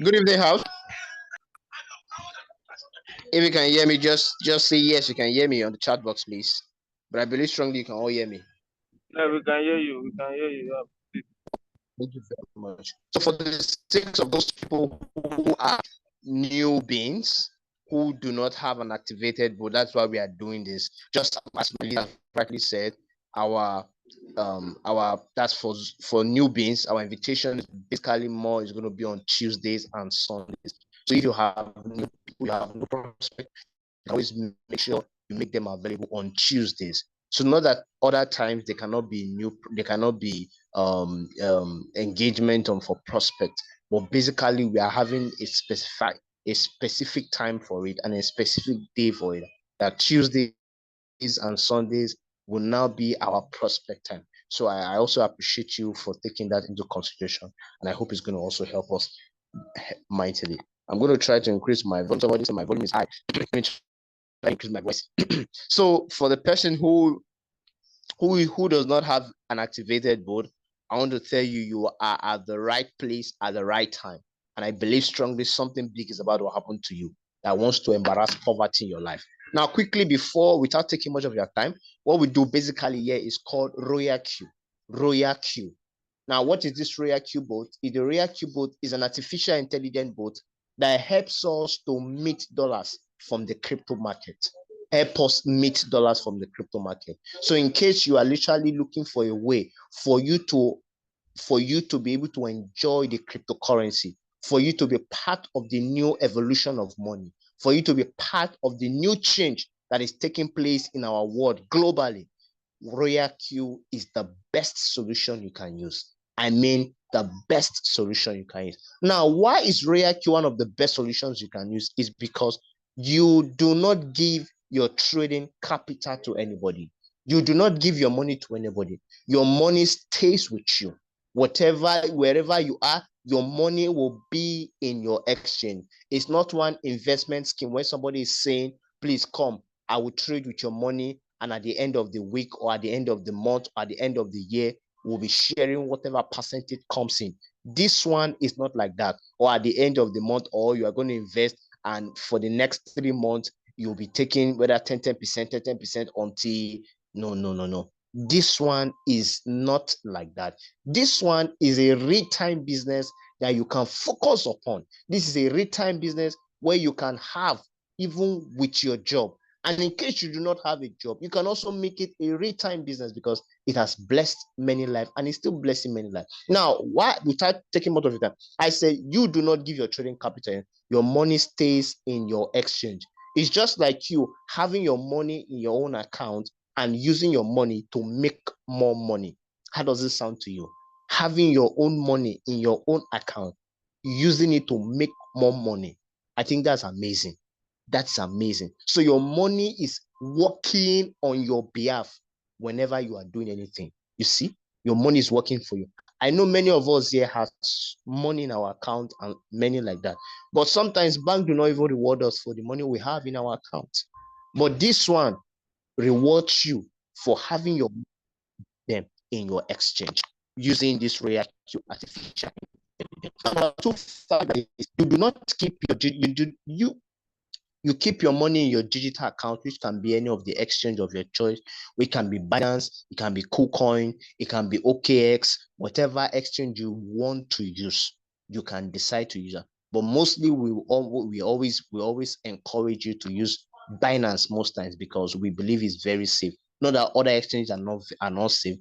Good evening, house. If you can hear me, just say yes. You can hear me on the chat box, please. But I believe strongly you can all hear me. Yeah, we can hear you. We can hear you. Thank you very much. So, for the sake of those people who are new beings who do not have an activated board, that's why we are doing this. Just as Melissa rightly said, our that's for new beings. Our invitation is basically more is going to be on Tuesdays and Sundays. So if you have new people, you have no prospect, you always make sure you make them available on Tuesdays. So not that other times they cannot be engagement on for prospect, but basically we are having a specific time for it and a specific day for it. That Tuesdays and Sundays will now be our prospect time. So I also appreciate you for taking that into consideration, and I hope it's going to also help us mightily. I'm going to try to increase my volume. Somebody said my volume is high. Let me try to increase my voice. So for the person who does not have an activated board, I want to tell you, you are at the right place at the right time. And I believe strongly something big is about to happen to you that wants to embarrass poverty in your life. Now, quickly, without taking much of your time, what we do basically here is called RoyalQ. RoyalQ. Now, what is this RoyalQ bot? The RoyalQ bot is an artificial intelligence bot that helps us to meet dollars from the crypto market. Help us meet dollars from the crypto market. So in case you are literally looking for a way for you to be able to enjoy the cryptocurrency, for you to be part of the new evolution of money, for you to be part of the new change that is taking place in our world globally, RoyalQ is the best solution you can use. I mean, the best solution you can use. Now, why is RoyalQ one of the best solutions you can use? Is because you do not give your trading capital to anybody. You do not give your money to anybody. Your money stays with you. Wherever you are, your money will be in your exchange. It's not one investment scheme where somebody is saying, please come, I will trade with your money, and at the end of the week or at the end of the month or at the end of the year, we'll be sharing whatever percentage comes in. This one is not like that. Or at the end of the month, or you are going to invest, and for the next 3 months, you'll be taking whether 10% until no. This one is not like that. This one is a real-time business that you can focus upon. This is a real-time business where you can have even with your job. And in case you do not have a job, you can also make it a real-time business because it has blessed many lives and it's still blessing many lives. Now, why, without taking much of your time, I say you do not give your trading capital. Your money stays in your exchange. It's just like you having your money in your own account and using your money to make more money. How does it sound to you? Having your own money in your own account, using it to make more money. I think that's amazing. That's amazing. So your money is working on your behalf whenever you are doing anything. You see, your money is working for you. I know many of us here has money in our account and many like that. But sometimes bank do not even reward us for the money we have in our account. But this one rewards you for having your them in your exchange using this RoyalQ artificial intelligence. You do not keep you keep your money in your digital account, which can be any of the exchange of your choice. It can be Binance, it can be KuCoin, it can be OKX, whatever exchange you want to use, you can decide to use it. But mostly we always encourage you to use Binance most times because we believe it's very safe. Not that other exchanges are not safe.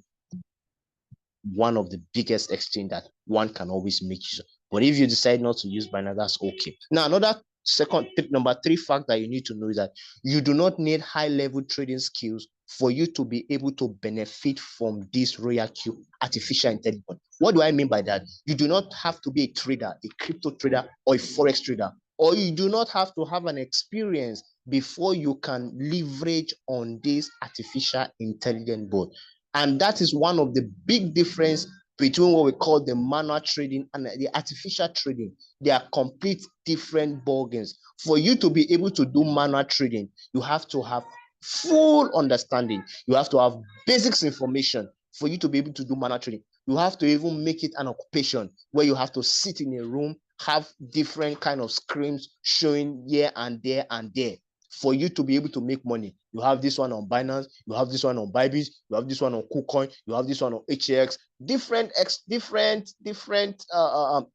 One of the biggest exchange that one can always make use of. But if you decide not to use Binance, that's okay. Now, number 3 fact that you need to know is that you do not need high-level trading skills for you to be able to benefit from this RoyalQ artificial intelligence. What do I mean by that? You do not have to be a trader, a crypto trader, or a forex trader, or you do not have to have an experience before you can leverage on this artificial intelligence board. And that is one of the big difference between what we call the manual trading and the artificial trading. They are complete different ballgames. For you to be able to do manual trading, you have to have full understanding. You have to have basics information for you to be able to do manual trading. You have to even make it an occupation where you have to sit in a room have different kind of screens showing here and there and there for you to be able to make money. You have this one on Binance, you have this one on Bybit, you have this one on KuCoin, you have this one on HAX, different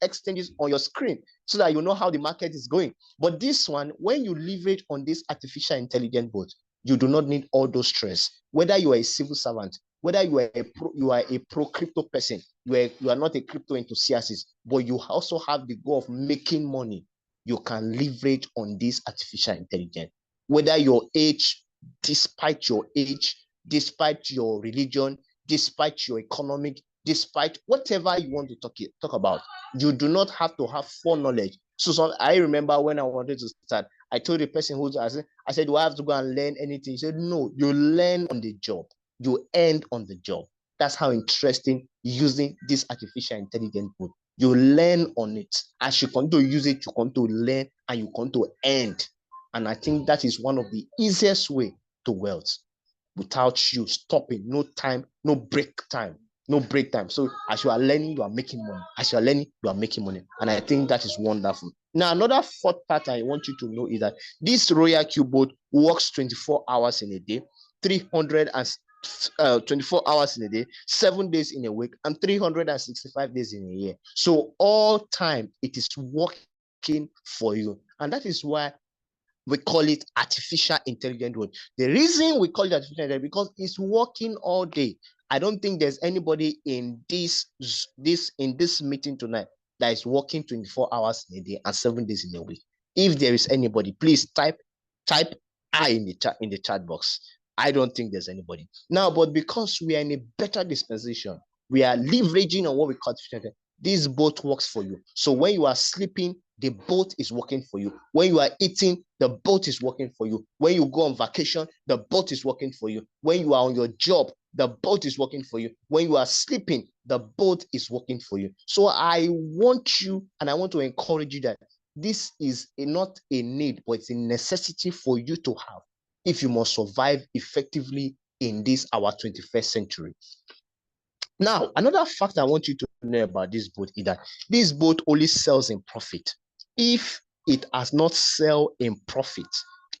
exchanges on your screen so that you know how the market is going. But this one, when you leverage on this artificial intelligence bot, you do not need all those stress. Whether you are a civil servant, whether you are a pro crypto person, you are not a crypto enthusiast, but you also have the goal of making money, you can leverage on this artificial intelligence. Whether your age, despite your age, despite your religion, despite your economic, despite whatever you want to talk about, you do not have to have foreknowledge. So I remember when I wanted to start, I told the person who I said, do I have to go and learn anything? He said, no, you learn on the job. You end on the job. That's how interesting using this artificial intelligence would. You learn on it. As you continue to use it, you continue to learn and you continue to end. And I think that is one of the easiest way to wealth without you stopping. No time, no break time. No break time. So as you are learning, you are making money. As you are learning, you are making money. And I think that is wonderful. Now, another fourth part I want you to know is that this RoyalQ boat works 24 hours in a day, 24 hours in a day, 7 days in a week, and 365 days in a year. So all time it is working for you. And that is why we call it artificial intelligent road. The reason we call it artificial intelligence because it's working all day. I don't think there's anybody in this meeting tonight that is working 24 hours in a day and 7 days in a week. If there is anybody, please type I in the chat box. I don't think there's anybody. Now, but because we are in a better dispensation, we are leveraging on what we call artificial intelligence. This boat works for you. So when you are sleeping, the boat is working for you. When you are eating, the boat is working for you. When you go on vacation, the boat is working for you. When you are on your job, the boat is working for you. When you are sleeping, the boat is working for you. So I want you, and I want to encourage you that this is not a need, but it's a necessity for you to have if you must survive effectively in this our 21st century. Now, another fact I want you to know about this boat is that this boat only sells in profit. If it has not sell in profit,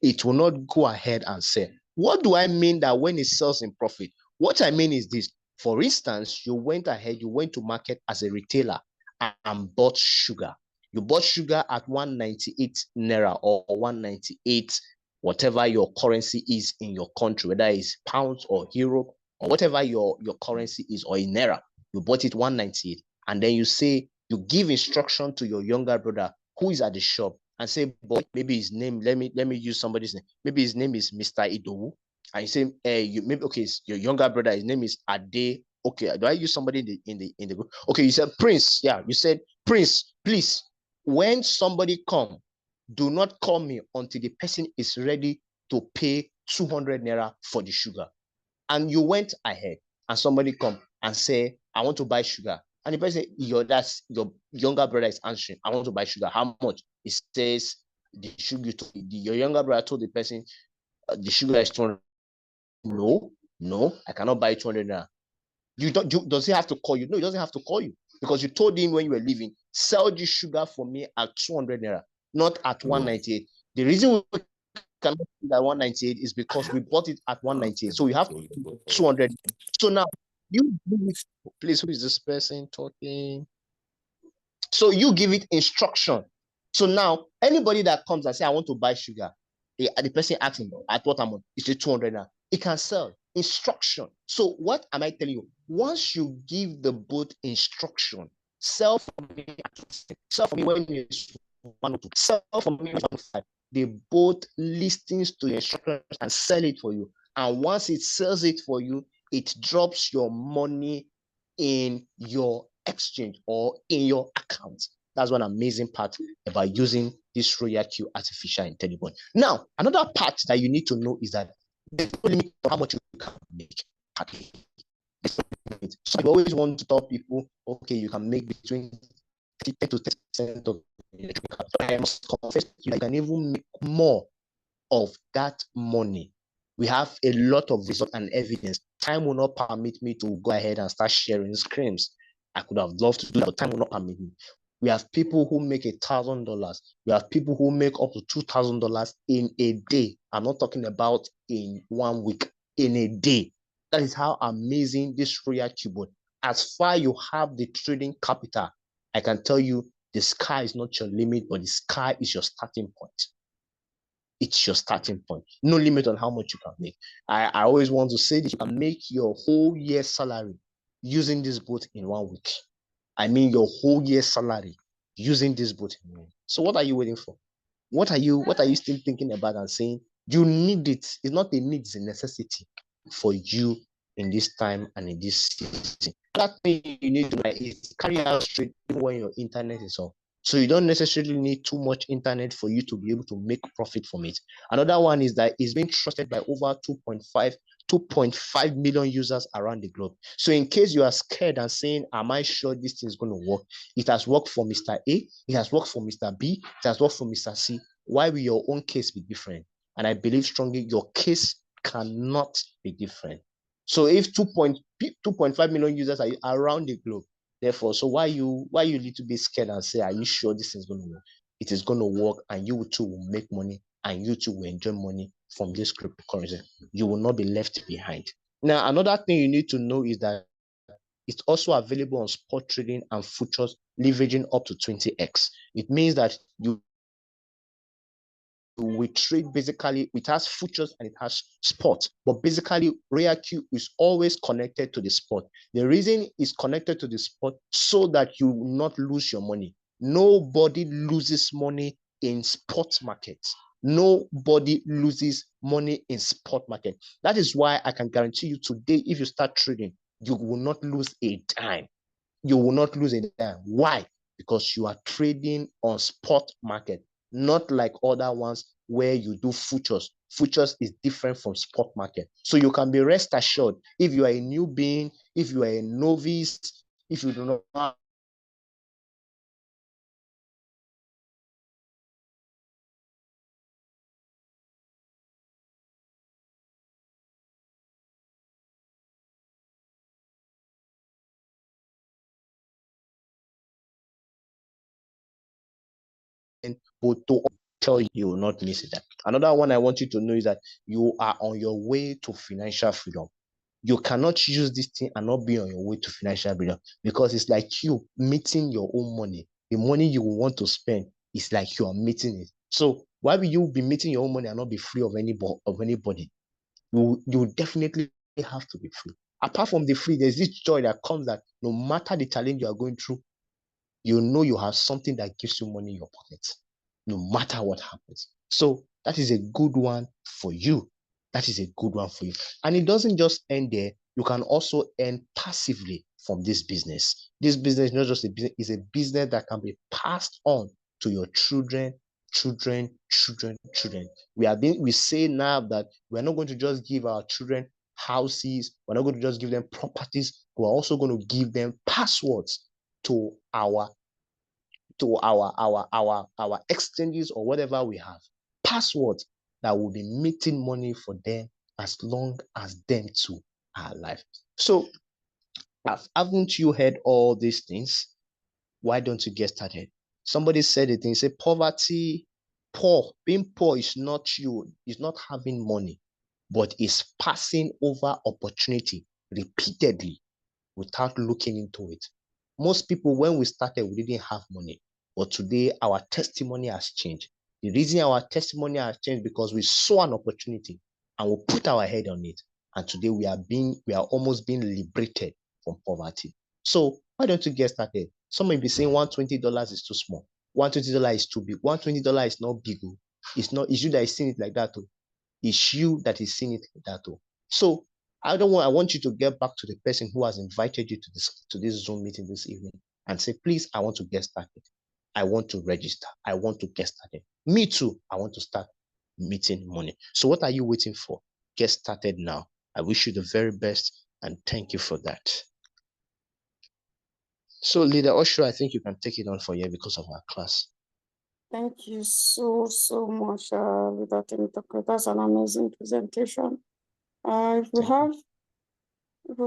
it will not go ahead and sell. What do I mean that when it sells in profit? What I mean is this. For instance, you went to market as a retailer and bought sugar. You bought sugar at 198 naira or 198, whatever your currency is in your country, whether it's pounds or euro or whatever your currency is, or in naira. You bought it 198, and then you give instruction to your younger brother who is at the shop and say, boy, maybe his name, let me use somebody's name. Maybe his name is Mr. Idowu. And you say, okay, your younger brother, his name is Ade. Okay, do I use somebody in the group? Okay, you said Prince. Yeah, you said Prince, please, when somebody come, do not call me until the person is ready to pay 200 naira for the sugar. And you went ahead and somebody come and say, I want to buy sugar. And the person, your younger brother is answering, I want to buy sugar. How much? It says the sugar. Your younger brother told the person, the sugar is 200. No, I cannot buy 200 naira. Does he have to call you? No, he doesn't have to call you because you told him when you were leaving, sell the sugar for me at 200 naira, not at 198. The reason we cannot do that 198 is because we bought it at 198. So we have 200. So now please, who is this person talking? So you give it instruction. So now anybody that comes and say, I want to buy sugar, the person asking at what amount? It's 200 now. It can sell. Instruction. So what am I telling you? Once you give the boat instruction, sell for me when it's 102, sell for me 105. The boat listens to your instructions and sell it for you. And once it sells it for you, it drops your money in your exchange or in your account. That's one amazing part about using this RoyalQ artificial intelligence. Now, another part that you need to know is that there's no limit to how much you can make. So I always want to tell people, okay, you can make between 10 to 10% of electric car. So I must confess you can even make more of that money. We have a lot of results and evidence. Time will not permit me to go ahead and start sharing screens. I could have loved to do that, but time will not permit me. We have people who make $1,000. We have people who make up to $2,000 in a day. I'm not talking about in 1 week, in a day. That is how amazing this RoyalQ board. As far you have the trading capital, I can tell you the sky is not your limit, but the sky is your starting point. It's your starting point. No limit on how much you can make. I always want to say that you can make your whole year's salary using this boat in 1 week. I mean your whole year's salary using this boat in 1 week. So what are you waiting for? What are you still thinking about and saying you need it? It's not a need, it's a necessity for you in this time and in this season. That thing you need to like is carry out straight when your internet is on. So you don't necessarily need too much internet for you to be able to make profit from it. Another one is that it's being trusted by over 2.5 million users around the globe. So in case you are scared and saying, am I sure this thing is going to work? It has worked for Mr. A, it has worked for Mr. B, it has worked for Mr. C. Why will your own case be different? And I believe strongly your case cannot be different. So if 2.5 million users are around the globe, therefore, so why you need to be scared and say, are you sure this is going to work? It is going to work, and you too will make money, and you too will enjoy money from this cryptocurrency. You will not be left behind. Now, another thing you need to know is that it's also available on spot trading and futures, leveraging up to 20x. It means that we trade basically, it has futures and it has spot, but basically RoyalQ is always connected to the spot. The reason it's connected to the spot so that you will not lose your money. Nobody loses money in spot markets. Nobody loses money in spot market. That is why I can guarantee you today, if you start trading, you will not lose a dime. You will not lose a dime. Why? Because you are trading on spot market, not like other ones where you do futures. Futures is different from spot market. So you can be rest assured, if you are a new being, if you are a novice, if you do not but to tell you, you will not miss it. Another one I want you to know is that you are on your way to financial freedom. You cannot use this thing and not be on your way to financial freedom, because it's like you meeting your own money. The money you will want to spend is like you are meeting it. So why will you be meeting your own money and not be free of anybody? You definitely have to be free. Apart from the free, there's this joy that comes that no matter the challenge you are going through, you know you have something that gives you money in your pocket, no matter what happens. So that is a good one for you. That is a good one for you. And it doesn't just end there. You can also earn passively from this business. This business is not just a business, it's a business that can be passed on to your children, children. We say now that we're not going to just give our children houses, we're not going to just give them properties, we're also going to give them passwords to our exchanges or whatever we have, passwords that will be making money for them as long as them too are alive. So haven't you heard all these things? Why don't you get started? Somebody said it, and say poverty, being poor is not you, is not having money, but is passing over opportunity repeatedly without looking into it. Most people, when we started, we didn't have money, but today our testimony has changed. The reason our testimony has changed because we saw an opportunity and we put our head on it. And today we are almost being liberated from poverty. So why don't you get started? Some may be saying $120 is too small. $120 is too big. $120 is not big. It's not. It's you that is seeing it like that. It's you that is seeing it like that. So I want you to get back to the person who has invited you to this Zoom meeting this evening and say, please, I want to get started. I want to register. I want to get started. Me too. I want to start meeting money. So what are you waiting for? Get started now. I wish you the very best and thank you for that. So Leader Osho, I think you can take it on for you because of our class. Thank you so much, Leader Temitope. That's an amazing presentation. If you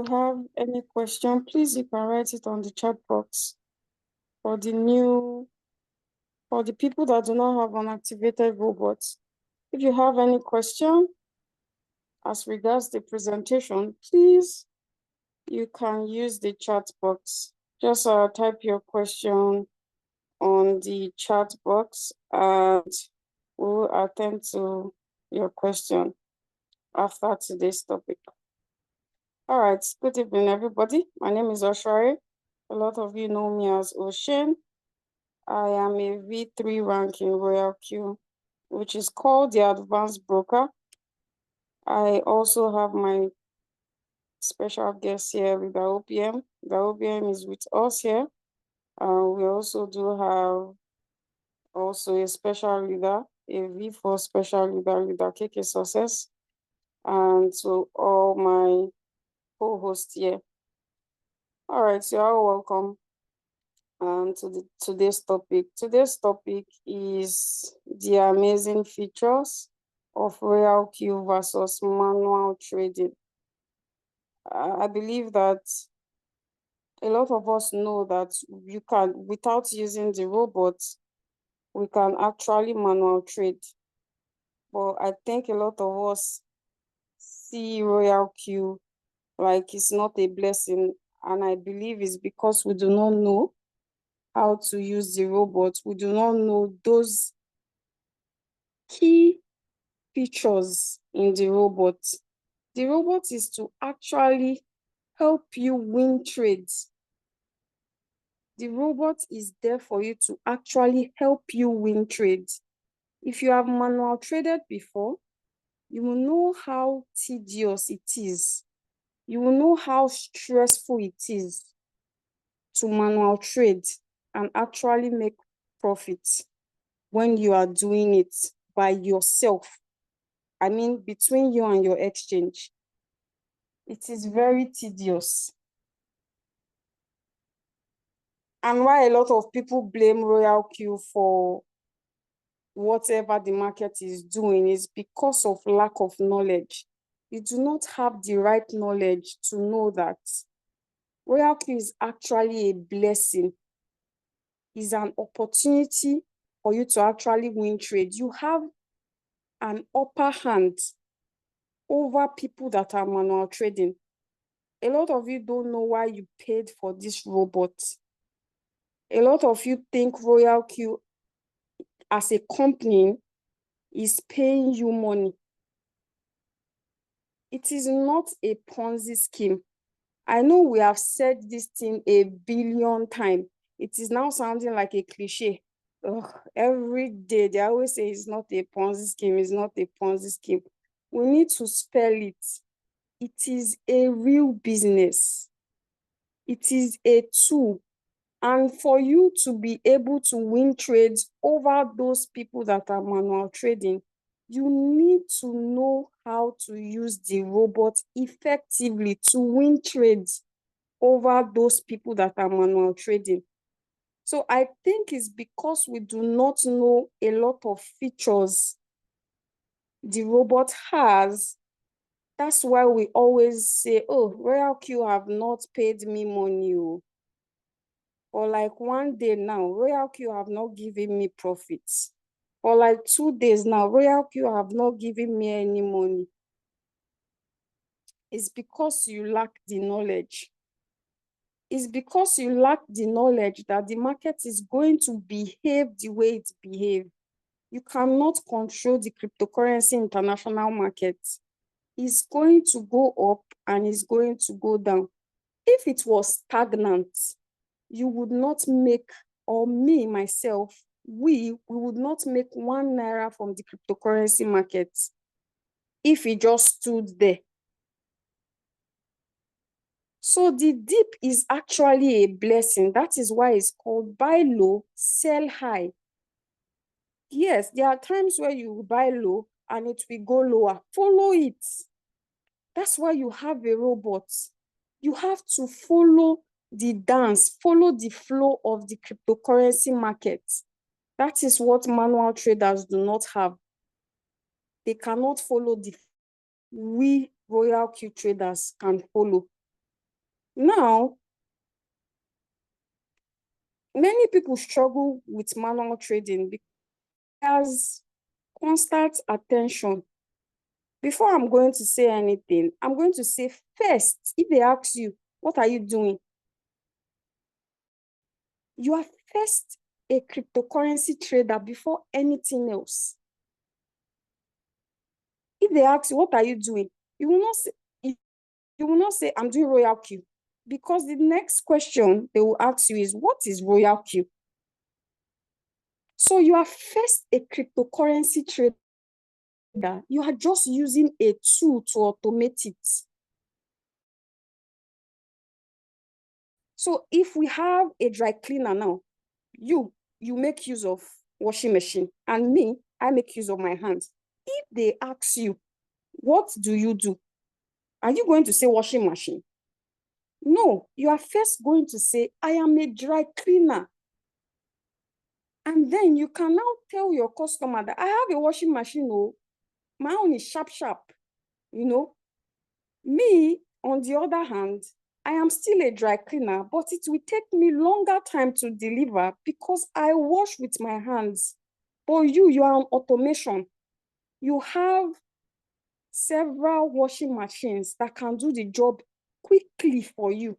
have any question, please you can write it on the chat box. for the people that do not have an activated robot. If you have any question as regards the presentation, please, you can use the chat box. Just type your question on the chat box and we'll attend to your question after today's topic. All right, good evening, everybody. My name is Oshari. A lot of you know me as Oshin. I am a V3 rank in RoyalQ, which is called the Advanced Broker. I also have my special guest here with the OPM. The OPM is with us here. We also do have also a special leader, a V4 special leader, leader KK Success, and to all my co-hosts here. All right, so you're all welcome to today's topic. Today's topic is the amazing features of RoyalQ versus manual trading. I believe that a lot of us know that you can, without using the robots, we can actually manual trade. But I think a lot of us see RoyalQ like it's not a blessing. And I believe it's because we do not know how to use the robot. We do not know those key features in the robot. The robot is to actually help you win trades. The robot is there for you to actually help you win trades. If you have manual traded before, you will know how tedious it is. You will know how stressful it is to manual trade and actually make profits when you are doing it by yourself. I mean, between you and your exchange. It is very tedious. And why a lot of people blame RoyalQ for whatever the market is doing is because of lack of knowledge. You do not have the right knowledge to know that RoyalQ is actually a blessing. It's an opportunity for you to actually win trade. You have an upper hand over people that are manual trading. A lot of you don't know why you paid for this robot. A lot of you think RoyalQ as a company is paying you money. It is not a Ponzi scheme. I know we have said this thing a billion times. It is now sounding like a cliche. Ugh, every day they always say it's not a Ponzi scheme, it's not a Ponzi scheme. We need to spell it. It is a real business. It is a tool. And for you to be able to win trades over those people that are manual trading, you need to know how to use the robot effectively to win trades over those people that are manual trading. So I think it's because we do not know a lot of features the robot has. That's why we always say, oh, RoyalQ have not paid me money. Or like one day now, RoyalQ have not given me profits. Or like 2 days now, RoyalQ have not given me any money. It's because you lack the knowledge. It's because you lack the knowledge that the market is going to behave the way it behaves. You cannot control the cryptocurrency international market. It's going to go up and it's going to go down. If it was stagnant, you would not make, or me, myself, we would not make 1 naira from the cryptocurrency market if it just stood there. So the dip is actually a blessing. That is why it's called buy low, sell high. Yes, there are times where you buy low and it will go lower. Follow it. That's why you have a robot. You have to follow the dance, follow the flow of the cryptocurrency market. That is what manual traders do not have. They cannot follow we RoyalQ traders can follow. Now, Many people struggle with manual trading because constant attention. Before I'm going to say anything, I'm going to say first, if they ask you, what are you doing? You are first a cryptocurrency trader before anything else. If they ask you, what are you doing? You will not say, I'm doing RoyalQ. Because the next question they will ask you is, what is RoyalQ? So you are first a cryptocurrency trader. You are just using a tool to automate it. So if we have a dry cleaner now, you make use of washing machine, and me, I make use of my hands. If they ask you, what do you do? Are you going to say washing machine? No, you are first going to say, I am a dry cleaner. And then you can now tell your customer that I have a washing machine, oh, my own is sharp, sharp. You know, me, on the other hand, I am still a dry cleaner, but it will take me longer time to deliver because I wash with my hands. But you are on automation. You have several washing machines that can do the job quickly for you.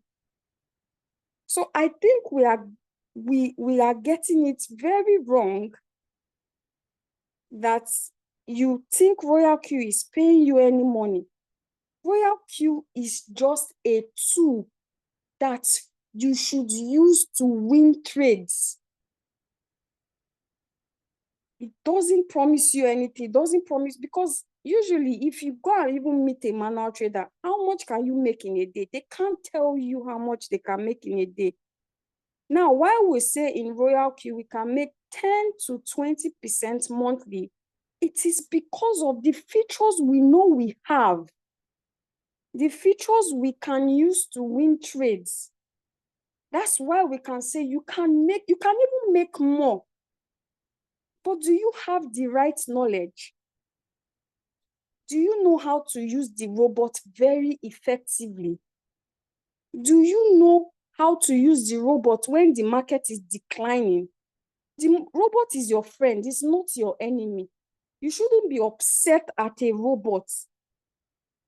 So I think we are getting it very wrong that you think RoyalQ is paying you any money. RoyalQ is just a tool that you should use to win trades. It doesn't promise you anything. It doesn't promise, because usually if you go and even meet a manual trader, how much can you make in a day? They can't tell you how much they can make in a day. Now, while we say in RoyalQ we can make 10 to 20% monthly, it is because of the features we know we have, the features we can use to win trades. That's why we can say you can even make more. But do you have the right knowledge? Do you know how to use the robot very effectively? Do you know how to use the robot when the market is declining? The robot is your friend, it's not your enemy. You shouldn't be upset at a robot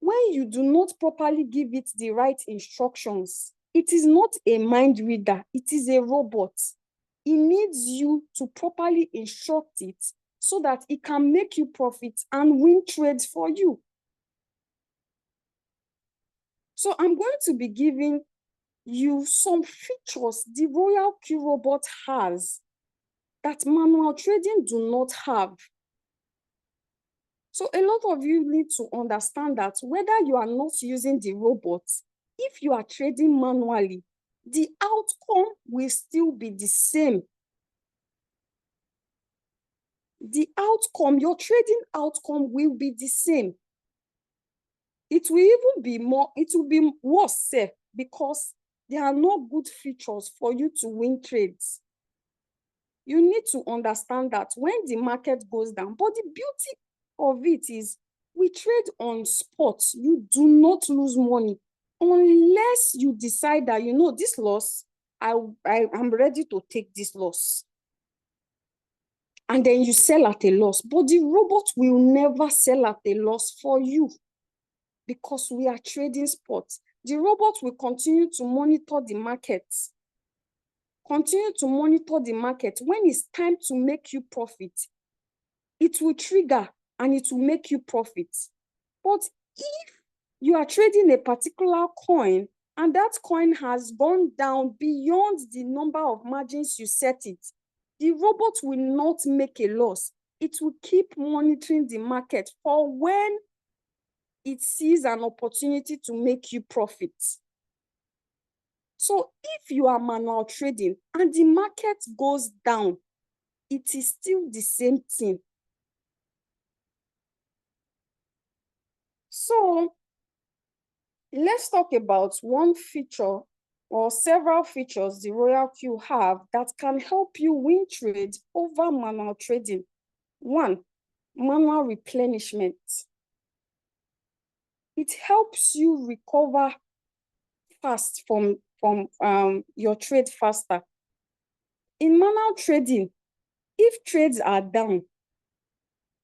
when you do not properly give it the right instructions. It is not a mind reader, it is a robot. It needs you to properly instruct it so that it can make you profit and win trades for you. So I'm going to be giving you some features the RoyalQ robot has that manual trading do not have. So a lot of you need to understand that whether you are not using the robot, if you are trading manually, the outcome will still be the same. The outcome, your trading outcome will be the same. It will even be more, it will be worse because there are no good features for you to win trades. You need to understand that when the market goes down, but the beauty of it is we trade on spot. You do not lose money unless you decide that, you know, this loss, I'm ready to take this loss. And then you sell at a loss. But the robot will never sell at a loss for you because we are trading spot. The robot will continue to monitor the market. Continue to monitor the market. When it's time to make you profit, it will trigger and it will make you profit. But if you are trading a particular coin and that coin has gone down beyond the number of margins you set it, the robot will not make a loss. It will keep monitoring the market for when it sees an opportunity to make you profit. So if you are manual trading and the market goes down, it is still the same thing. So let's talk about one feature or several features the RoyalQ have that can help you win trades over manual trading. One, manual replenishment. It helps you recover fast from your trade faster. In manual trading, if trades are down,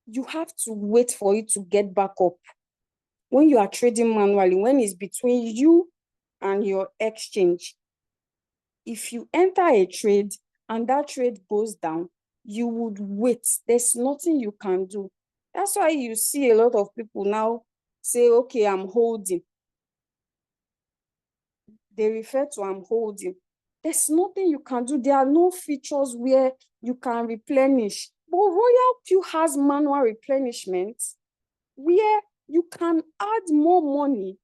you have to wait for it to get back up. When you are trading manually, when it's between you and your exchange, if you enter a trade and that trade goes down, you would wait. There's nothing you can do. That's why you see a lot of people now say, okay, I'm holding. They refer to I'm holding. There's nothing you can do. There are no features where you can replenish. But RoyalQ has manual replenishment where you can add more money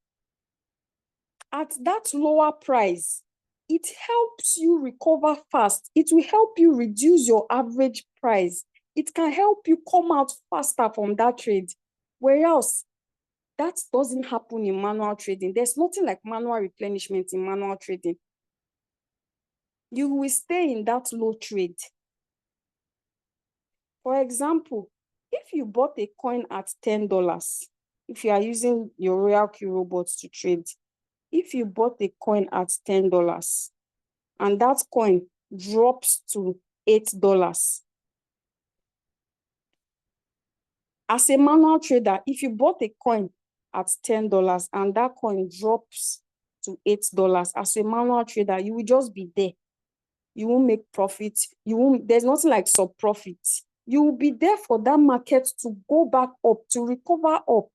at that lower price. It helps you recover fast. It will help you reduce your average price. It can help you come out faster from that trade. Whereas that doesn't happen in manual trading. There's nothing like manual replenishment in manual trading. You will stay in that low trade. For example, if you bought a coin at $10, if you are using your RoyalQ robots to trade, if you bought a coin at $10 and that coin drops to $8, as a manual trader, if you bought a coin at $10 and that coin drops to $8, as a manual trader, you will just be there. You won't make profit. There's nothing like sub profit. You will be there for that market to go back up, to recover up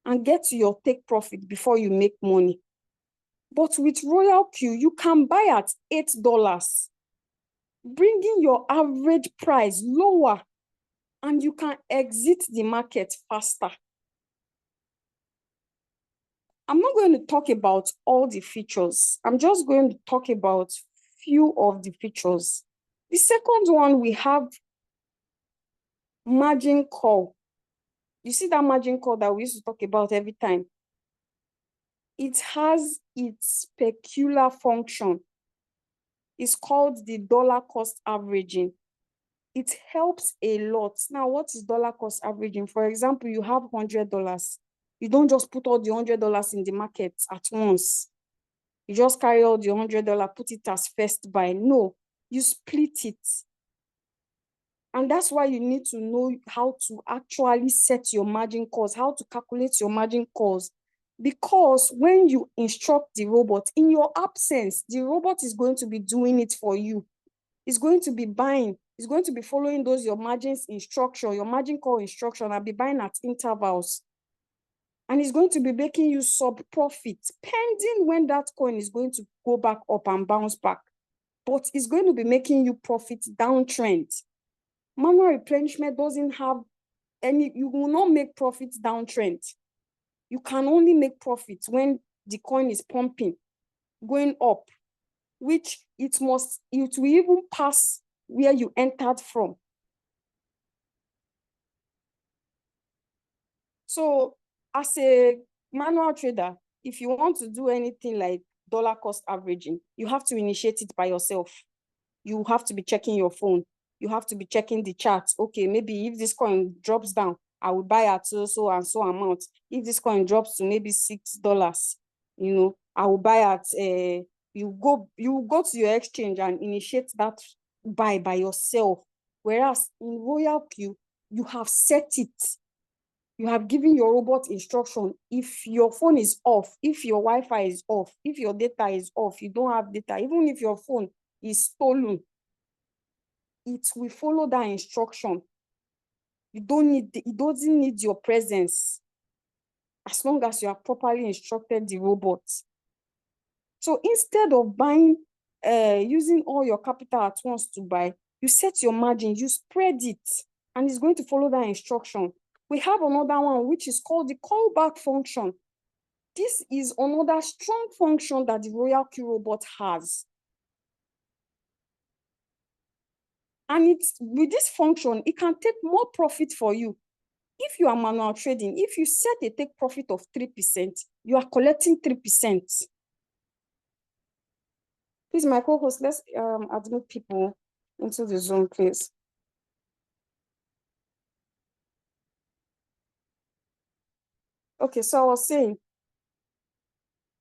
and get to your take profit before you make money. But with RoyalQ, you can buy at $8, bringing your average price lower, and you can exit the market faster. I'm not going to talk about all the features. I'm just going to talk about few of the features. The second one, we have margin call. You see that margin call that we used to talk about every time? It has its peculiar function. It's called the dollar cost averaging. It helps a lot. Now, what is dollar cost averaging? For example, you have $100. You don't just put all the $100 in the market at once. You just carry all the $100, put it as first buy. No, you split it. And that's why you need to know how to actually set your margin calls, how to calculate your margin calls. Because when you instruct the robot, in your absence, the robot is going to be doing it for you. It's going to be buying. It's going to be following those your margins instruction, your margin call instruction, and be buying at intervals. And it's going to be making you sub profit, pending when that coin is going to go back up and bounce back. But it's going to be making you profit downtrend. Manual replenishment doesn't have any, you will not make profits downtrend. You can only make profits when the coin is pumping, going up, which it will even pass where you entered from. So as a manual trader, if you want to do anything like dollar cost averaging, you have to initiate it by yourself. You have to be checking your phone. You have to be checking the charts. Okay, maybe if this coin drops down, I will buy at so and so amount. If this coin drops to maybe $6, I will buy at you go to your exchange and initiate that buy by yourself. Whereas in RoyalQ, you have set it. You have given your robot instruction. If your phone is off, if your Wi-Fi is off, if your data is off, you don't have data, even if your phone is stolen, it will follow that instruction. It doesn't need your presence as long as you have properly instructed the robot. So instead of buying, using all your capital at once to buy, you set your margin, you spread it, and it's going to follow that instruction. We have another one, which is called the callback function. This is another strong function that the RoyalQ robot has. And with this function, it can take more profit for you. If you are manual trading, if you set a take profit of 3%, you are collecting 3%. Please, my co-host, let's admit people into the Zoom, please. Okay, so I was saying,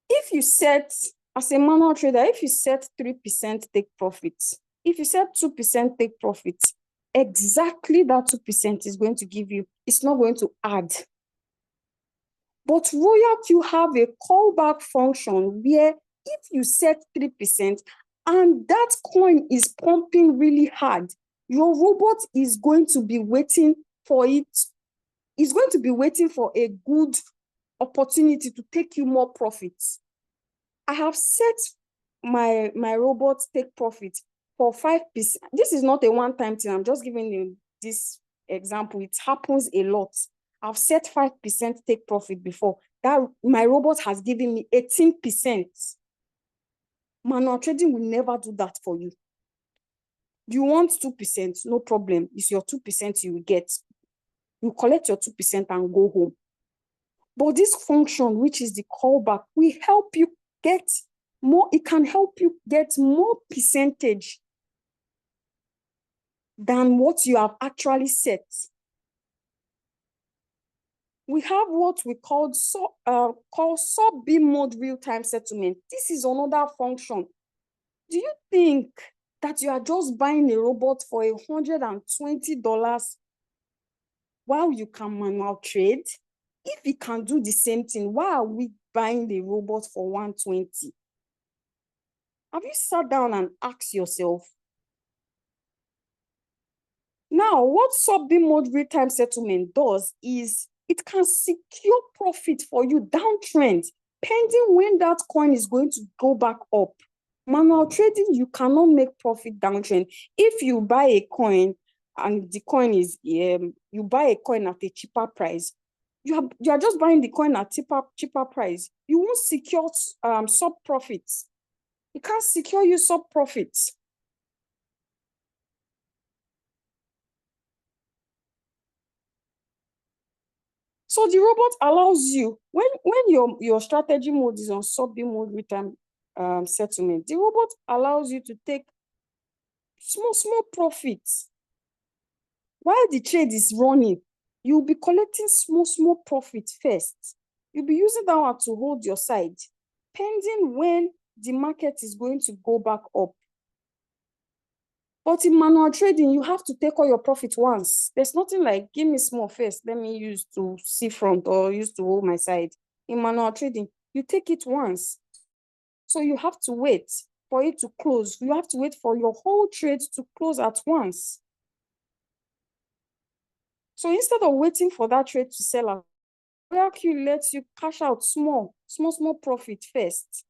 if you set, as a manual trader, if you set 3% take profits, If you said 2% take profit, exactly that 2% is going to give you, it's not going to add. But RoyalQ have a callback function where if you set 3% and that coin is pumping really hard, your robot is going to be waiting for it. It's going to be waiting for a good opportunity to take you more profits. I have set my robot take profit for 5%. This is not a one-time thing. I'm just giving you this example. It happens a lot. I've set 5% take profit before. That my robot has given me 18%. Manual trading will never do that for you. You want 2%, no problem. It's your 2% you will get. You collect your 2% and go home. But this function, which is the callback, will help you get more. It can help you get more percentage than what you have actually set. We have what we call sub-B mode real-time settlement. This is another function. Do you think that you are just buying a robot for $120 while you can manual trade? If we can do the same thing, why are we buying the robot for $120? Have you sat down and asked yourself? Now, what sub-B mode real-time settlement does is it can secure profit for you downtrend, pending when that coin is going to go back up. Manual trading, you cannot make profit downtrend. If you buy a coin and the coin is, you buy a coin at a cheaper price, you are just buying the coin at cheaper price. You won't secure sub profits. It can't secure you sub profits. So the robot allows you, when your strategy mode is on sub-B mode real-time settlement, the robot allows you to take small profits. While the trade is running, you'll be collecting small profits first. You'll be using that one to hold your side, pending when the market is going to go back up. But in manual trading, you have to take all your profit once. There's nothing like, give me small first, let me use to see front or use to hold my side. In manual trading, you take it once. So you have to wait for it to close. You have to wait for your whole trade to close at once. So instead of waiting for that trade to sell out, RoyalQ lets you cash out small profit first.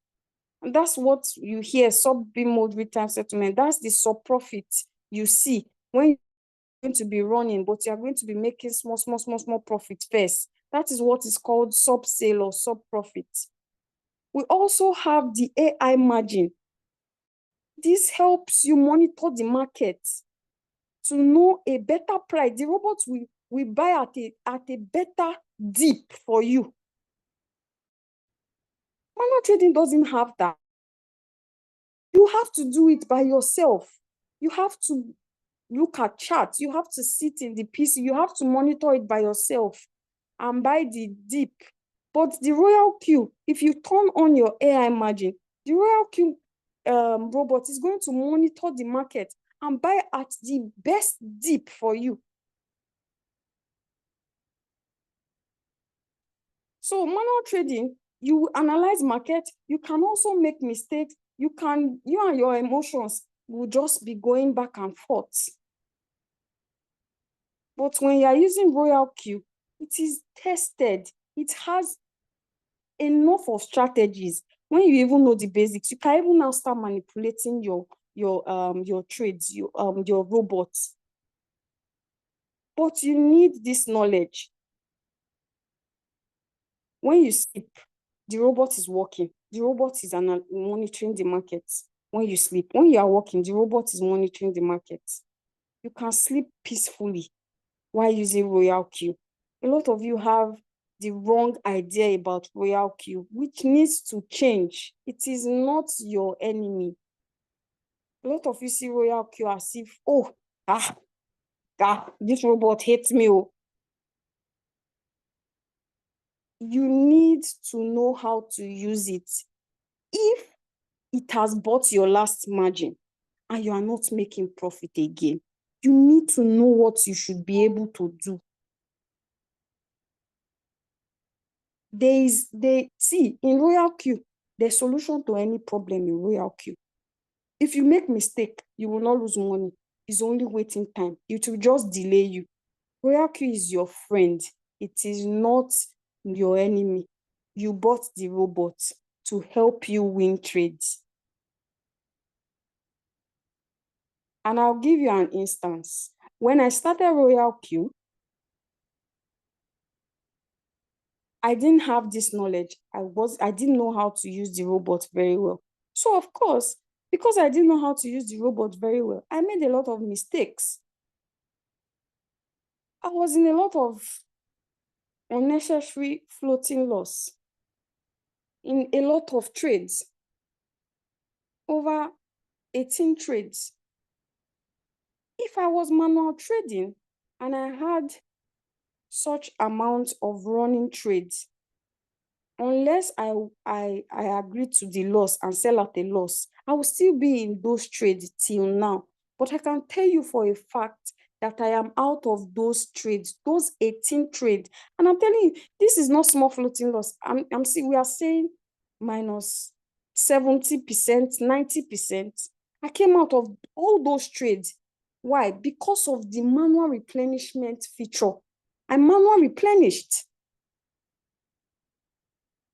And that's what you hear, sub-B mode real-time settlement. That's the sub profit you see when you're going to be running, but you're going to be making small profit first. That is what is called sub sale or sub profit. We also have the AI margin. This helps you monitor the market to know a better price. The robots will buy at a better dip for you. Manual trading doesn't have that. You have to do it by yourself. You have to look at charts. You have to sit in the PC. You have to monitor it by yourself and buy the dip. But the RoyalQ, if you turn on your AI margin, the RoyalQ robot is going to monitor the market and buy at the best dip for you. So manual trading, you analyze market, you can also make mistakes. You and your emotions will just be going back and forth. But when you are using RoyalQ, it is tested. It has enough of strategies. When you even know the basics, you can even now start manipulating your trades, your robots. But you need this knowledge. When you sleep, the robot is working. The robot is monitoring the market. When you sleep, when you are working, the robot is monitoring the market. You can sleep peacefully while using RoyalQ. A lot of you have the wrong idea about RoyalQ, which needs to change. It is not your enemy. A lot of you see RoyalQ as if, this robot hates me. Oh. You need to know how to use it. If it has bought your last margin and you are not making profit again. You need to know what you should be able to do. See, in RoyalQ, there's solution to any problem in RoyalQ. If you make mistake, you will not lose money. It's only waiting time. It will just delay you. RoyalQ is your friend. It is not your enemy. You bought the robot to help you win trades. And I'll give you an instance. When I started RoyalQ, I didn't have this knowledge. I didn't know how to use the robot very well. So of course, because I didn't know how to use the robot very well, I made a lot of mistakes. I was in a lot of unnecessary floating loss in a lot of trades, over 18 trades. If I was manual trading and I had such amount of running trades, unless I agreed to the loss and sell at a loss, I will still be in those trades till now. But I can tell you for a fact that I am out of those trades, those 18 trades. And I'm telling you, this is not small floating loss. We are saying minus 70%, 90%. I came out of all those trades. Why? Because of the manual replenishment feature. I manual replenished.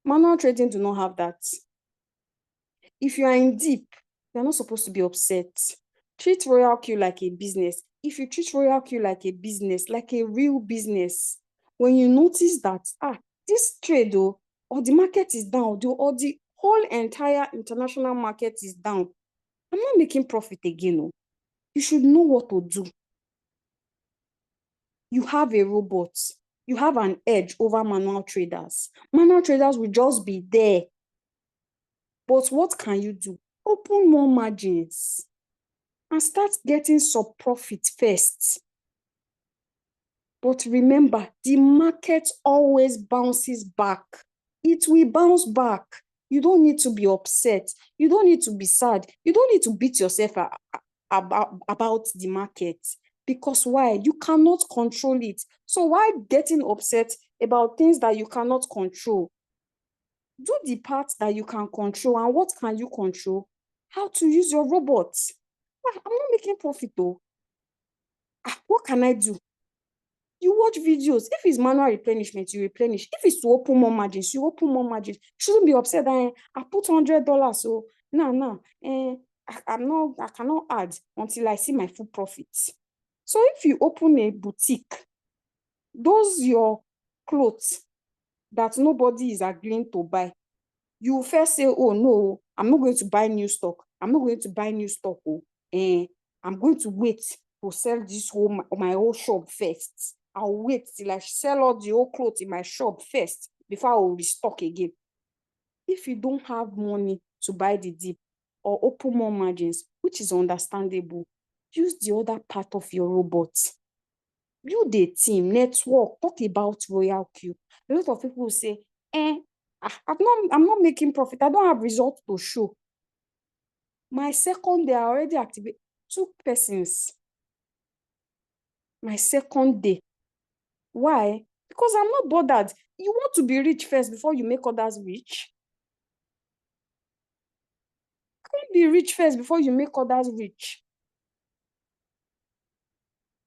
Manual trading do not have that. If you are in deep, you're not supposed to be upset. Treat RoyalQ like a business. If you treat RoyalQ like a business, like a real business, when you notice that, this trade, or the market is down, or the whole entire international market is down, I'm not making profit again. You should know what to do. You have a robot. You have an edge over manual traders. Manual traders will just be there. But what can you do? Open more margins and start getting some profit first. But remember, the market always bounces back. It will bounce back. You don't need to be upset. You don't need to be sad. You don't need to beat yourself about the market. Because why? You cannot control it. So why getting upset about things that you cannot control? Do the part that you can control. And what can you control? How to use your robot. I'm not making profit though. What can I do? You watch videos. If it's manual replenishment, you replenish. If it's to open more margins, you open more margins. You shouldn't be upset that I put $100. So I cannot add until I see my full profits. So if you open a boutique, those your clothes that nobody is agreeing to buy, you first say, oh no, I'm not going to buy new stock. I'm not going to buy new stock. I'm going to wait to sell this my whole shop first. I'll wait till I sell all the old clothes in my shop first before I will restock again. If you don't have money to buy the dip or open more margins, which is understandable, use the other part of your robot. Build a team, network, talk about RoyalQ. A lot of people will say, I'm not making profit. I don't have results to show. My second day, I already activated 2 persons. My second day. Why? Because I'm not bothered. You want to be rich first before you make others rich. Can't be rich first before you make others rich.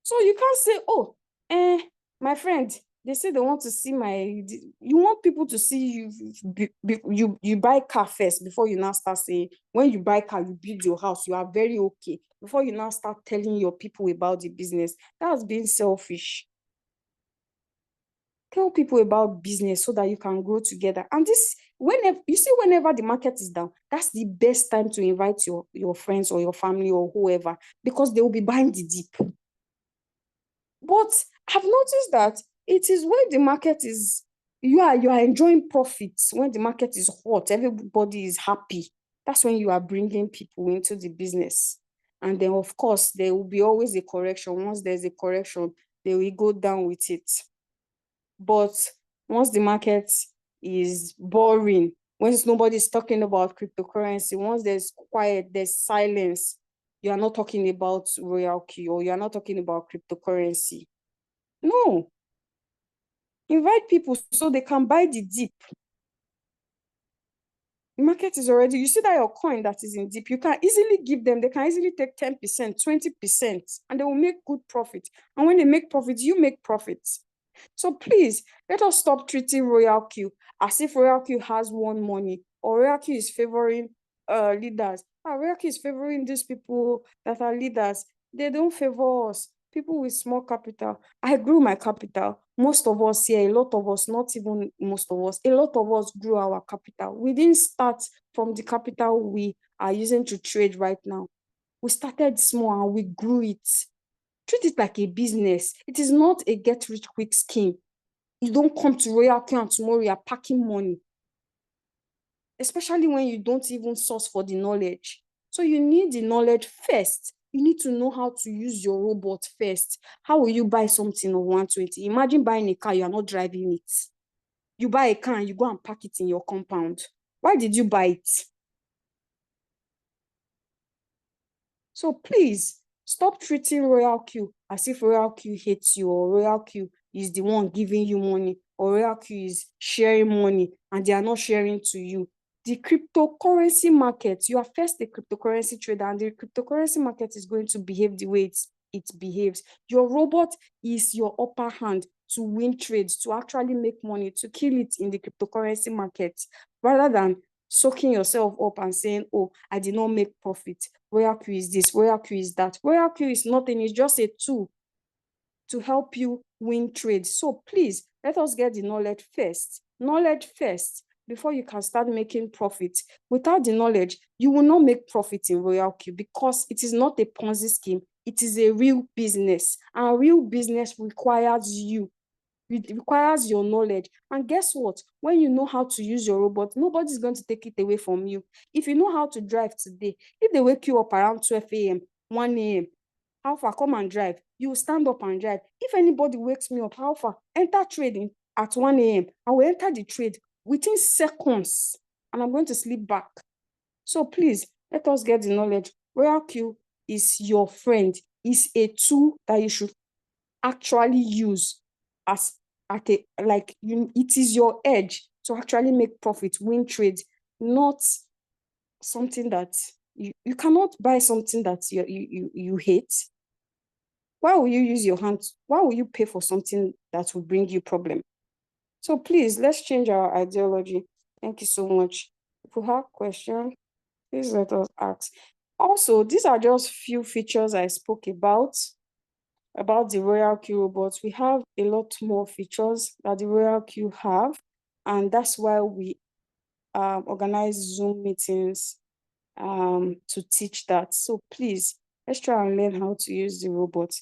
So you can't say, oh, my friend, they say they want to see you want people to see you buy car first before you now start saying, when you buy car, you build your house, you are very okay. Before you now start telling your people about the business. That's being selfish. Tell people about business so that you can grow together. And this, whenever the market is down, that's the best time to invite your friends or your family or whoever, because they will be buying the dip. But I've noticed that it is when the market is, you are enjoying profits, when the market is hot, everybody is happy. That's when you are bringing people into the business. And then, of course, there will be always a correction. Once there's a correction, they will go down with it. But once the market is boring, once nobody's talking about cryptocurrency, once there's quiet, there's silence, you are not talking about RoyalQ or you are not talking about cryptocurrency. No. Invite people so they can buy the dip. The market is already, you see that your coin that is in dip, you can easily give them, they can easily take 10%, 20%, and they will make good profit. And when they make profit, you make profits. So please, let us stop treating RoyalQ as if RoyalQ has one money or RoyalQ is favoring leaders. RoyalQ is favoring these people that are leaders. They don't favor us. People with small capital. I grew my capital. Most of us here, a lot of us, not even most of us, a lot of us grew our capital. We didn't start from the capital we are using to trade right now. We started small and we grew it. Treat it like a business. It is not a get-rich-quick scheme. You don't come to RoyalQ and tomorrow you are packing money, especially when you don't even source for the knowledge. So you need the knowledge first. You need to know how to use your robot first. How will you buy something of 120? Imagine buying a car, you are not driving it. You buy a car and you go and park it in your compound. Why did you buy it? So please, stop treating RoyalQ as if RoyalQ hates you or RoyalQ is the one giving you money or RoyalQ is sharing money and they are not sharing to you. The cryptocurrency market, you are first a cryptocurrency trader and the cryptocurrency market is going to behave the way it behaves. Your robot is your upper hand to win trades, to actually make money, to kill it in the cryptocurrency market, rather than soaking yourself up and saying, oh, I did not make profit. RoyalQ is this, RoyalQ is that. RoyalQ is nothing, it's just a tool to help you win trades. So please, let us get the knowledge first. Knowledge first, before you can start making profit. Without the knowledge, you will not make profit in RoyalQ because it is not a Ponzi scheme. It is a real business. And real business requires you. It requires your knowledge. And guess what? When you know how to use your robot, nobody's going to take it away from you. If you know how to drive today, if they wake you up around 12 a.m., 1 a.m., how far, come and drive. You will stand up and drive. If anybody wakes me up, how far, enter trading at 1 a.m. I will enter the trade within seconds and I'm going to sleep back. So please, let us get the knowledge. RoyalQ is your friend. It's a tool that you should actually use as it is your edge to actually make profit, win trades, not something that you cannot buy something that you hate. Why will you use your hands? Why will you pay for something that will bring you problem? So please, let's change our ideology. Thank you so much. If you have questions, please let us ask. Also, these are just few features I spoke about the RoyalQ robots. We have a lot more features that the RoyalQ have, and that's why we organize Zoom meetings to teach that. So please, let's try and learn how to use the robot.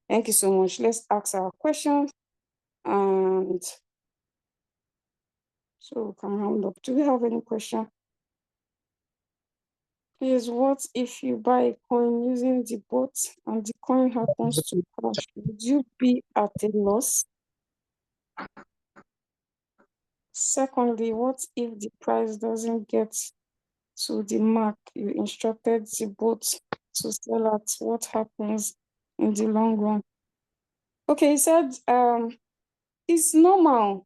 Thank you so much. Let's ask our questions. And so we can round up. Do we have any question? Please, what if you buy a coin using the bot and the coin happens to crash? Would you be at a loss? Secondly, what if the price doesn't get to the mark you instructed the bot to sell at? What happens in the long run? Okay, he said it's normal.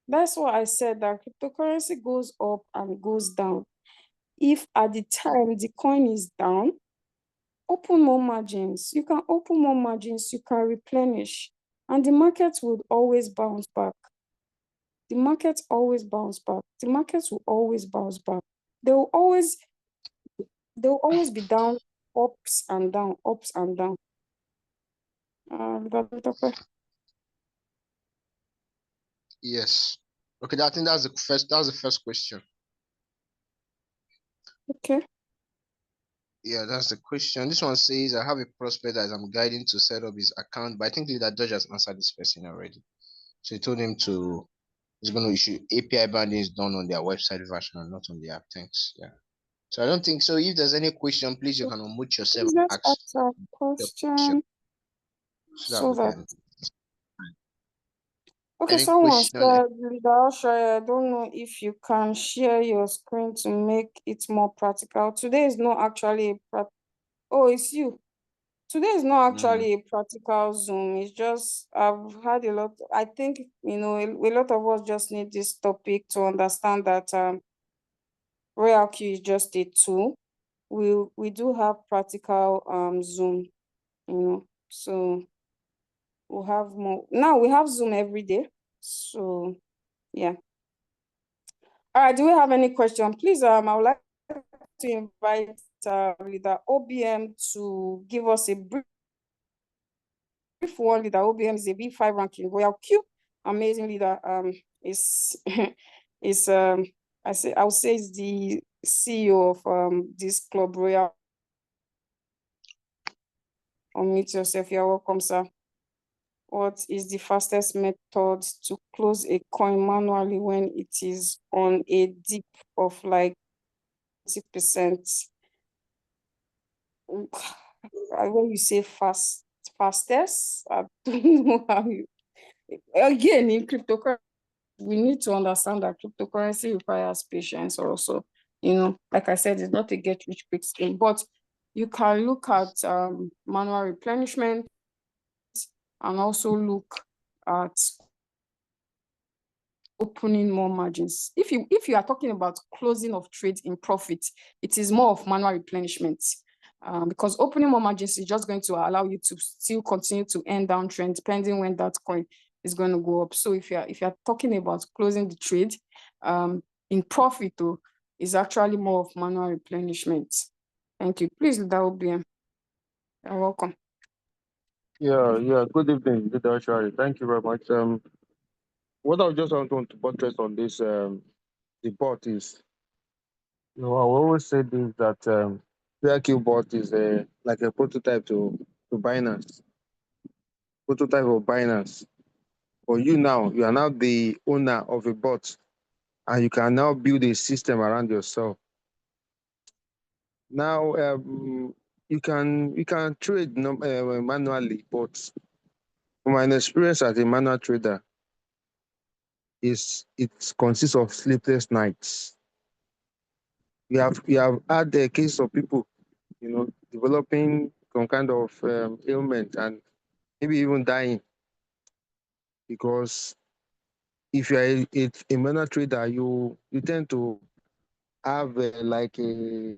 That's why I said that cryptocurrency goes up and goes down. If at the time the coin is down, open more margins. You can open more margins, you can replenish, and the market would always bounce back. The market always bounce back. The markets will always bounce back. They will always be down, ups and down, ups and down. Yes. Okay, I think that's the first question. Okay. Yeah, that's the question. This one says, I have a prospect that I'm guiding to set up his account, but I think that George has answered this person already. So he told him he's going to issue API binding is done on their website version and not on the app. Thanks. Yeah. So I don't think so. If there's any question, please you can unmute yourself and Let's ask ask a question so that we can. Okay, Any someone question? said, Leader, I don't know if you can share your screen to make it more practical. Today is not actually Oh, it's you. Today is not actually a practical Zoom. It's just I've had a lot. I think a lot of us just need this topic to understand that RoyalQ is just a tool. We do have practical Zoom, so we'll have more. Now we have Zoom every day. So yeah. All right, do we have any question? Please, I would like to invite leader OBM to give us a brief one. Leader OBM is a V5 ranking RoyalQ. Amazing leader. Is is I would say is the CEO of this club Royal. Unmute yourself. You're welcome, sir. What is the fastest method to close a coin manually when it is on a dip of like 20%? When you say fastest, I don't know how you. Again, in cryptocurrency, we need to understand that cryptocurrency requires patience also. Like I said, it's not a get rich quick scheme, but you can look at manual replenishment and also look at opening more margins. If you are talking about closing of trades in profit, it is more of manual replenishment. Because opening more margins is just going to allow you to still continue to end downtrend depending when that coin is going to go up. So if you're talking about closing the trade in profit, though, is actually more of manual replenishment. Thank you. Please, that will be. You're welcome. Yeah. Good evening, good actually. Thank you very much. What I just want to buttress on this report is, I always say this that RoyalQ bot is like a prototype to Binance, prototype of Binance. For you now, you are now the owner of a bot, and you can now build a system around yourself. Now, you can trade manually, but from my experience as a manual trader, it consists of sleepless nights. We have had the case of people, developing some kind of ailment and maybe even dying, because if you are a manual trader, you tend to have like a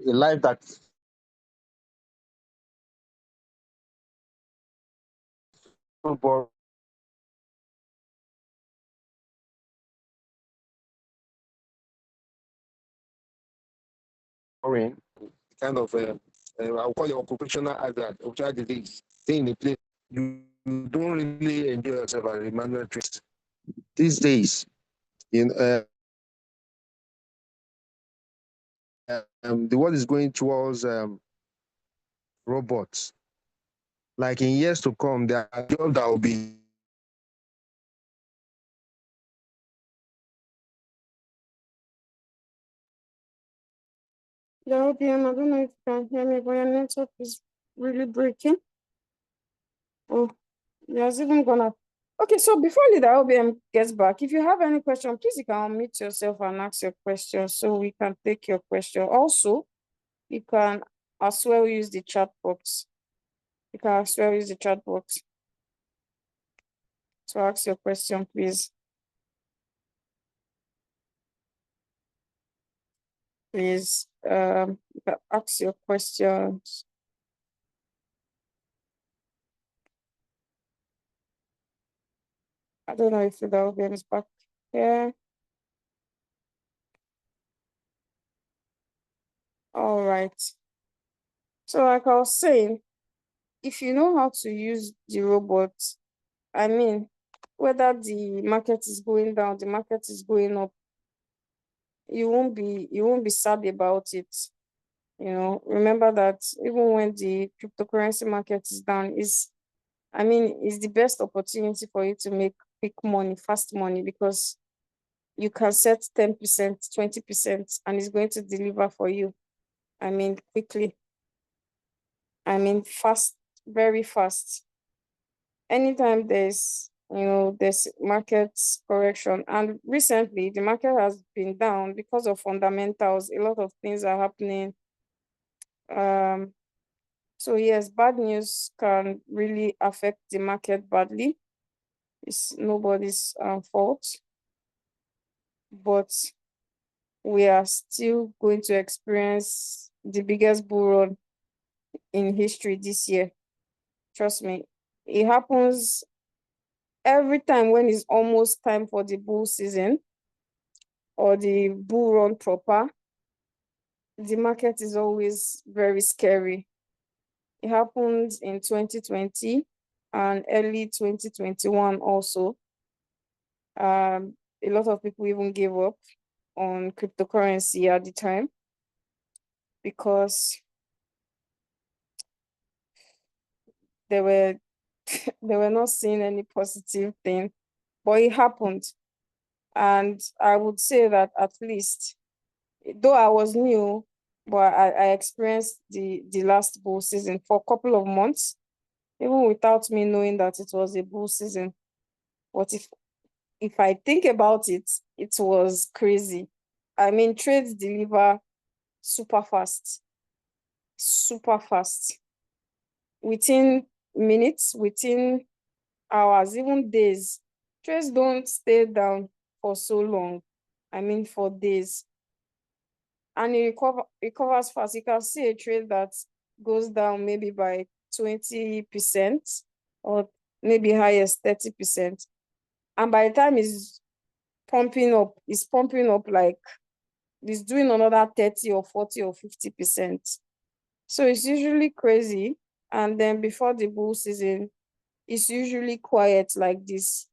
life that's so boring, kind of I'll call it occupational hazard, occupational disease. Stay in a place you don't really enjoy yourself as a manual trader. These days, the world is going towards robots. Like in years to come, there are jobs that will be The OBM, I don't know if you can hear me, but your network is really breaking. Oh, yes, even gonna. Okay, so before Leader OBM gets back, if you have any question, please you can unmute yourself and ask your question so we can take your question. Also, you can as well use the chat box. You can as well use the chat box to ask your question, please. Please, you can ask your questions. I don't know if the OBM is back here. All right. So like I was saying, if you know how to use the robot, I mean, whether the market is going down, the market is going up, you won't be sad about it. Remember that even when the cryptocurrency market is down, it's the best opportunity for you to make quick money, fast money, because you can set 10%, 20%, and it's going to deliver for you. I mean, quickly. I mean, fast, very fast. Anytime there's market correction, and recently the market has been down because of fundamentals. A lot of things are happening. So yes, bad news can really affect the market badly. It's nobody's fault, but we are still going to experience the biggest bull run in history this year. Trust me, it happens every time when it's almost time for the bull season or the bull run proper. The market is always very scary. It happened in 2020 and early 2021 also. A lot of people even gave up on cryptocurrency at the time because they were they were not seeing any positive thing, but it happened. And I would say that at least, though I was new, but I experienced the last bull season for a couple of months, even without me knowing that it was a bull season. But if I think about it, it was crazy. I mean, trades deliver super fast, within minutes, within hours, even days. Trades don't stay down for so long. I mean, for days. And it recovers fast. You can see a trade that goes down maybe by 20% or maybe highest 30%. And by the time it's pumping up like it's doing another 30 or 40 or 50%. So it's usually crazy. And then before the bull season, it's usually quiet like this.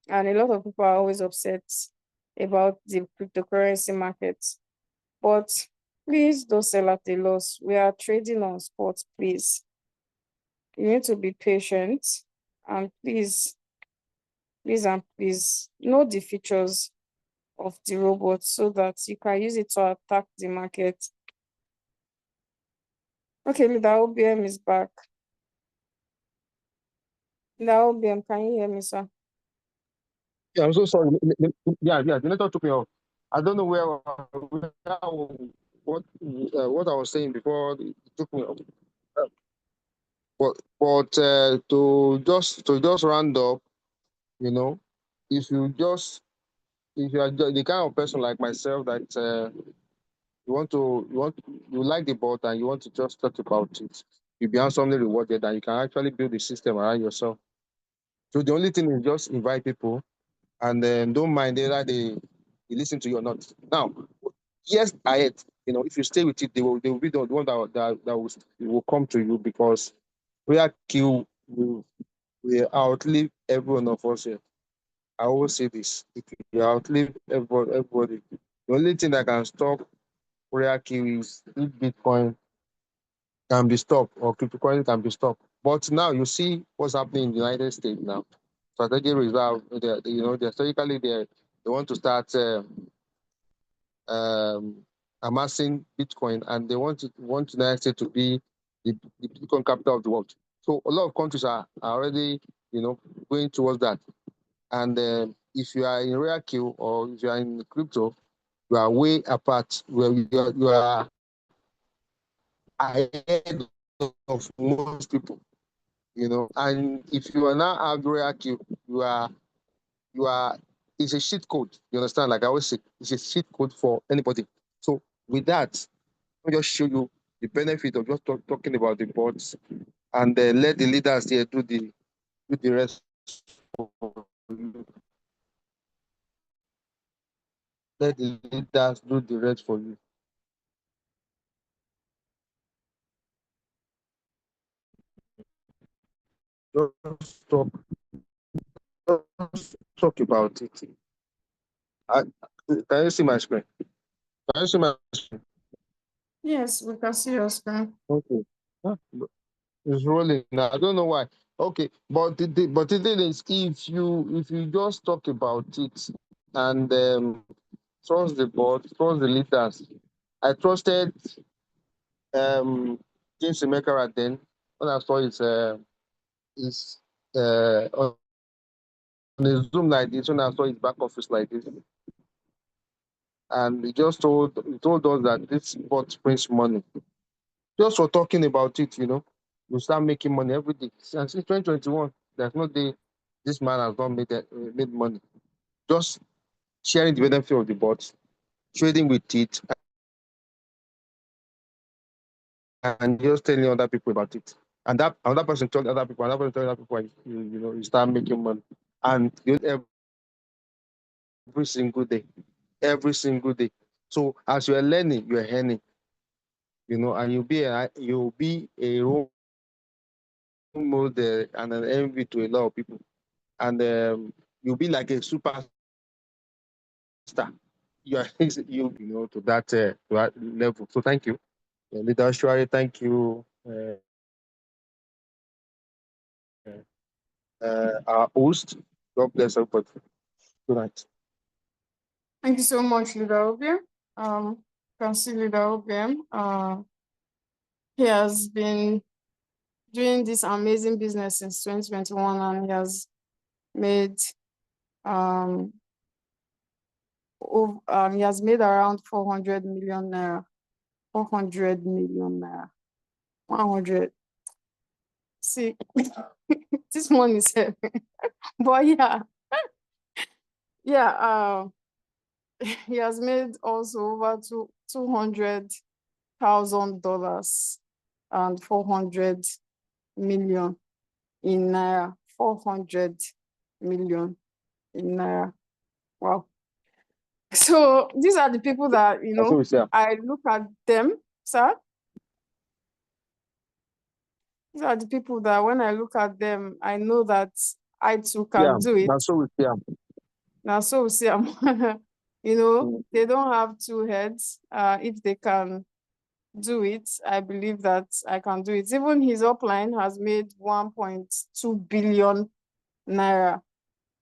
And a lot of people are always upset about the cryptocurrency market. But please don't sell at a loss. We are trading on spot, please. You need to be patient, and please know the features of the robot so that you can use it to attack the market. Okay, the OBM is back. The OBM, can you hear me, sir? Yeah, I'm so sorry. Yeah, the network took me off. I don't know what I was saying before it took me off. But to just round up, you know, if you are the kind of person like myself that you like the bot and you want to just talk about it, you'll be handsomely rewarded and you can actually build a system around yourself. So the only thing is just invite people and then don't mind whether they listen to you or not. Now, yes, if you stay with it, they will be the one that will come to you because RoyalQ will outlive every one of us here. I always say this: it will outlive everybody. The only thing that can stop RoyalQ is if Bitcoin can be stopped or cryptocurrency can be stopped. But now you see what's happening in the United States now. Strategic reserve, they're strategically they want to start amassing Bitcoin, and they want the United States to be the Bitcoin capital of the world. So a lot of countries are already, going towards that. And if you are in RoyalQ or if you are in crypto, you are way apart. Where you are ahead of most people. And if you are now have RoyalQ, you are it's a cheat code. You understand? Like I always say, it's a cheat code for anybody. So with that, I'll just show you the benefit of just talking about the bots and let the leaders here do the rest for you. Let the leaders do the rest for you. Just talk about it. I, can you see my screen? Can you see my screen? Yes, we can see your screen. Okay. Huh? It's rolling now. I don't know why. Okay, but the thing is, if you just talk about it, and trust the board, trust the leaders. I trusted James Emeka then when I saw his on his Zoom like this, when I saw his back office like this, and he told us that this bot brings money. Just for talking about it, you start making money every day. And since 2021, there's no day this man has not made money. Just sharing the benefit of the bot, trading with it, and just telling other people about it. And that another person telling other people, another person telling other people, and you start making money. And every single day, every single day. So as you're learning, you're earning, and you'll be a role model and an envy to a lot of people. And you'll be like a superstar. You are to that level. So thank you, Leader Ashwari. Thank you, our host. God bless everybody. Good night. Thank you so much, Leader Obia. You can see Leader Obia. He has been doing this amazing business since 2021, and he has made he has made around 400 million naira. 400 million naira. 100. See, this one is heavy. But yeah, he has made also over $200,000 and 400 million in naira. 400 million in naira. Wow. So these are the people that I look at them, sir. These are the people that when I look at them, I know that I too can do it. That's so we see them. Now, so we see them. They don't have two heads. If they can do it, I believe that I can do it. Even his upline has made 1.2 billion naira.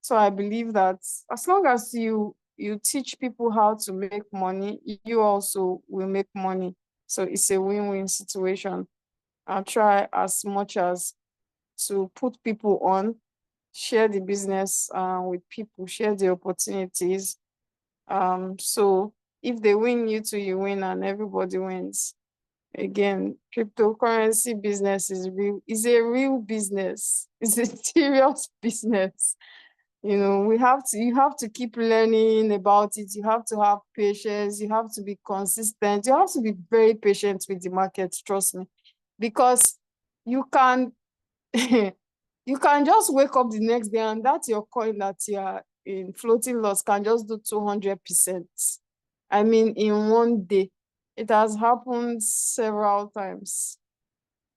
So I believe that as long as you teach people how to make money, you also will make money. So it's a win-win situation. I'll try as much as to put people on, share the business with people, share the opportunities. So if they win, you too, you win, and everybody wins. Again, cryptocurrency business is a real business. It's a serious business. You have to keep learning about it. You have to have patience. You have to be consistent. You have to be very patient with the market, trust me, because you can you can just wake up the next day and that's your coin that you are in floating loss can just do 200%. I mean, in one day. It has happened several times.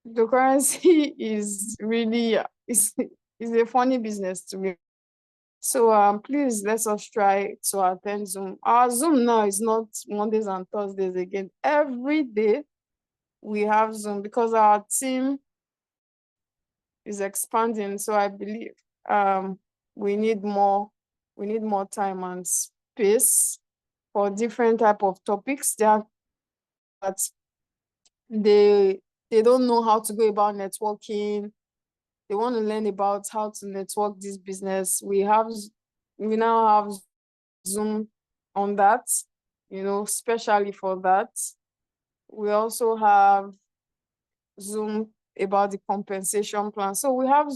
The currency is really is a funny business to me. So please let us try to attend Zoom. Our Zoom now is not Mondays and Thursdays again. Every day we have Zoom because our team is expanding. So I believe we need more time and space for different type of topics that they don't know how to go about networking. They want to learn about how to network this business. We now have Zoom on that, especially for that. We also have Zoom about the compensation plan. So we have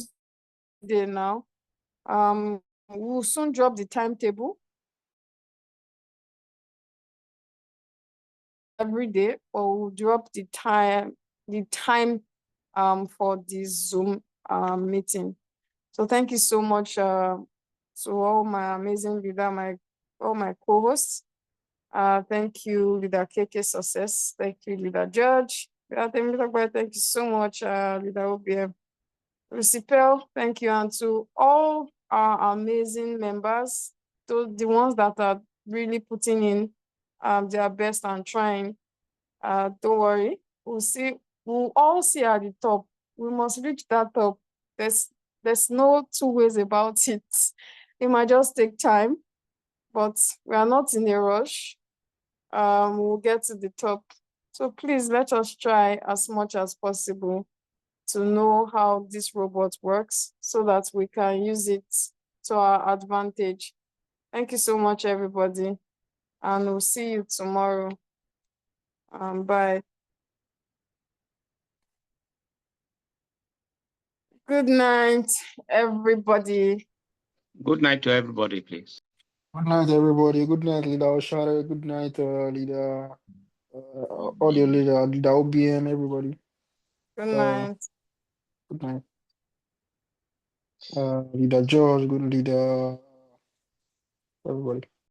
there now. We'll soon drop the timetable every day, or we'll drop the time for this Zoom meeting. So thank you so much to all my amazing leader, all my co-hosts. Thank you, Leader KK Success. Thank you, Leader Judge. Thank you so much, Leader OBM. Lucipel, thank you. And to all our amazing members, to the ones that are really putting in their best and trying, don't worry. We'll all see at the top. We must reach that top. There's no two ways about it. It might just take time, but we are not in a rush. We'll get to the top. So please let us try as much as possible to know how this robot works so that we can use it to our advantage. Thank you so much, everybody. And we'll see you tomorrow. Bye. Good night, everybody. Good night to everybody, please. Good night, everybody. Good night, leader Oshare. Good night, leader audio leader OBM, everybody. Good night. Good night. Leader George, good leader everybody.